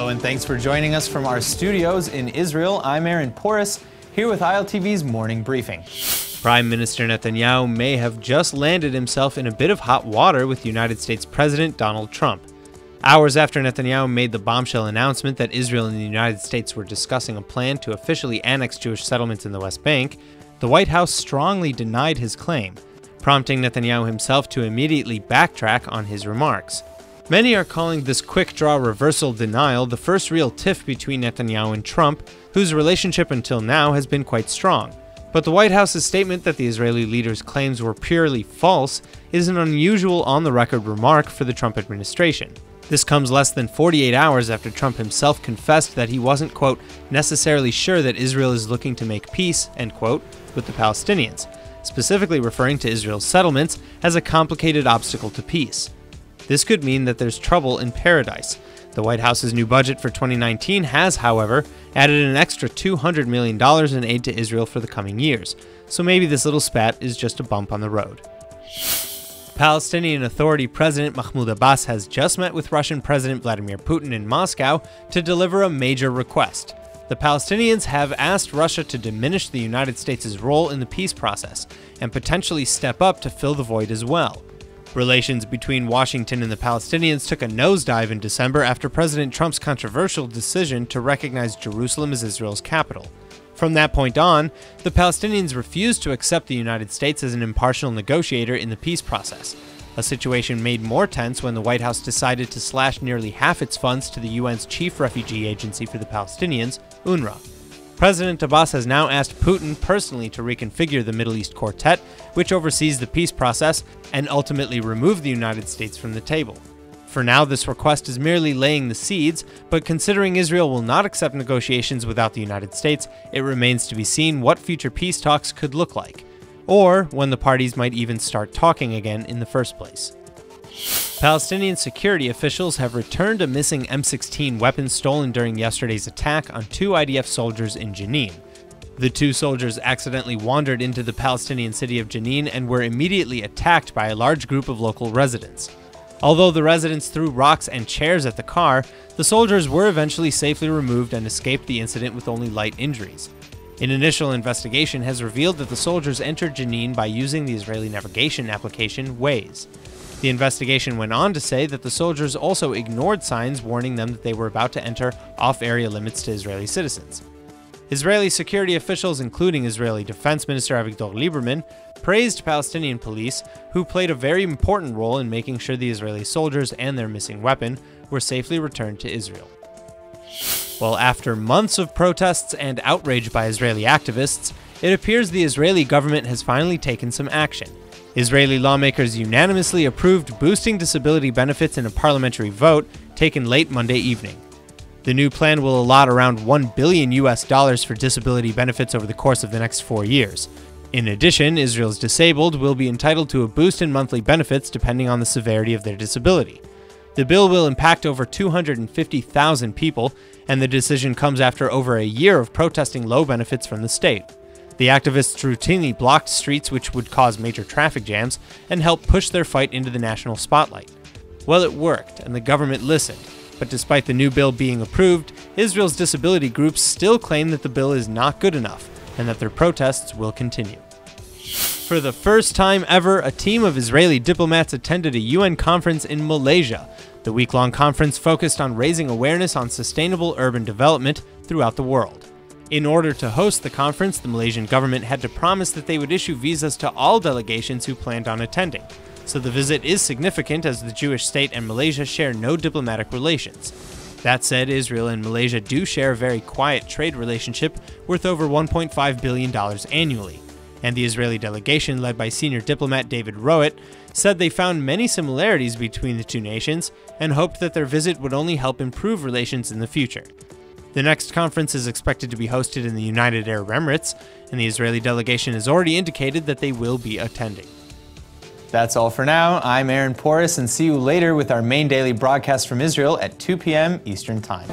Hello and thanks for joining us from our studios in Israel. I'm Aaron Porras, here with ILTV's morning briefing. Prime Minister Netanyahu may have just landed himself in a bit of hot water with United States President Donald Trump. Hours after Netanyahu made the bombshell announcement that Israel and the United States were discussing a plan to officially annex Jewish settlements in the West Bank, the White House strongly denied his claim, prompting Netanyahu himself to immediately backtrack on his remarks. Many are calling this quick-draw reversal denial the first real tiff between Netanyahu and Trump, whose relationship until now has been quite strong. But the White House's statement that the Israeli leader's claims were purely false is an unusual on-the-record remark for the Trump administration. This comes less than 48 hours after Trump himself confessed that he wasn't, quote, necessarily sure that Israel is looking to make peace, end quote, with the Palestinians, specifically referring to Israel's settlements as a complicated obstacle to peace. This could mean that there's trouble in paradise. The White House's new budget for 2019 has, however, added an extra $200 million in aid to Israel for the coming years, so maybe this little spat is just a bump on the road. Palestinian Authority President Mahmoud Abbas has just met with Russian President Vladimir Putin in Moscow to deliver a major request. The Palestinians have asked Russia to diminish the United States' role in the peace process and potentially step up to fill the void as well. Relations between Washington and the Palestinians took a nosedive in December after President Trump's controversial decision to recognize Jerusalem as Israel's capital. From that point on, the Palestinians refused to accept the United States as an impartial negotiator in the peace process, a situation made more tense when the White House decided to slash nearly half its funds to the UN's chief refugee agency for the Palestinians, UNRWA. President Abbas has now asked Putin personally to reconfigure the Middle East Quartet, which oversees the peace process, and ultimately remove the United States from the table. For now, this request is merely laying the seeds, but considering Israel will not accept negotiations without the United States, it remains to be seen what future peace talks could look like, or when the parties might even start talking again in the first place. Palestinian security officials have returned a missing M16 weapon stolen during yesterday's attack on two IDF soldiers in JENIN. The two soldiers accidentally wandered into the Palestinian city of JENIN and were immediately attacked by a large group of local residents. Although the residents threw rocks and chairs at the car, the soldiers were eventually safely removed and escaped the incident with only light injuries. An initial investigation has revealed that the soldiers entered JENIN by using the Israeli navigation application Waze. The investigation went on to say that the soldiers also ignored signs warning them that they were about to enter off-area limits to Israeli citizens. Israeli security officials, including Israeli Defense Minister Avigdor Lieberman, praised Palestinian police, who played a very important role in making sure the Israeli soldiers and their missing weapon were safely returned to Israel. Well, after months of protests and outrage by Israeli activists, it appears the Israeli government has finally taken some action. Israeli lawmakers unanimously approved boosting disability benefits in a parliamentary vote taken late Monday evening. The new plan will allot around $1 billion for disability benefits over the course of the next 4 years. In addition, Israel's disabled will be entitled to a boost in monthly benefits depending on the severity of their disability. The bill will impact over 250,000 people, and the decision comes after over a year of protesting low benefits from the state. The activists routinely blocked streets which would cause major traffic jams and helped push their fight into the national spotlight. Well, it worked, and the government listened, but despite the new bill being approved, Israel's disability groups still claim that the bill is not good enough and that their protests will continue. For the first time ever, a team of Israeli diplomats attended a UN conference in Malaysia. The week-long conference focused on raising awareness on sustainable urban development throughout the world. In order to host the conference, the Malaysian government had to promise that they would issue visas to all delegations who planned on attending. So the visit is significant as the Jewish state and Malaysia share no diplomatic relations. That said, Israel and Malaysia do share a very quiet trade relationship worth over $1.5 billion annually. And the Israeli delegation, led by senior diplomat David Rowett, said they found many similarities between the two nations and hoped that their visit would only help improve relations in the future. The next conference is expected to be hosted in the United Arab Emirates, and the Israeli delegation has already indicated that they will be attending. That's all for now. I'm Aaron Porras, and see you later with our main daily broadcast from Israel at 2 p.m. Eastern Time.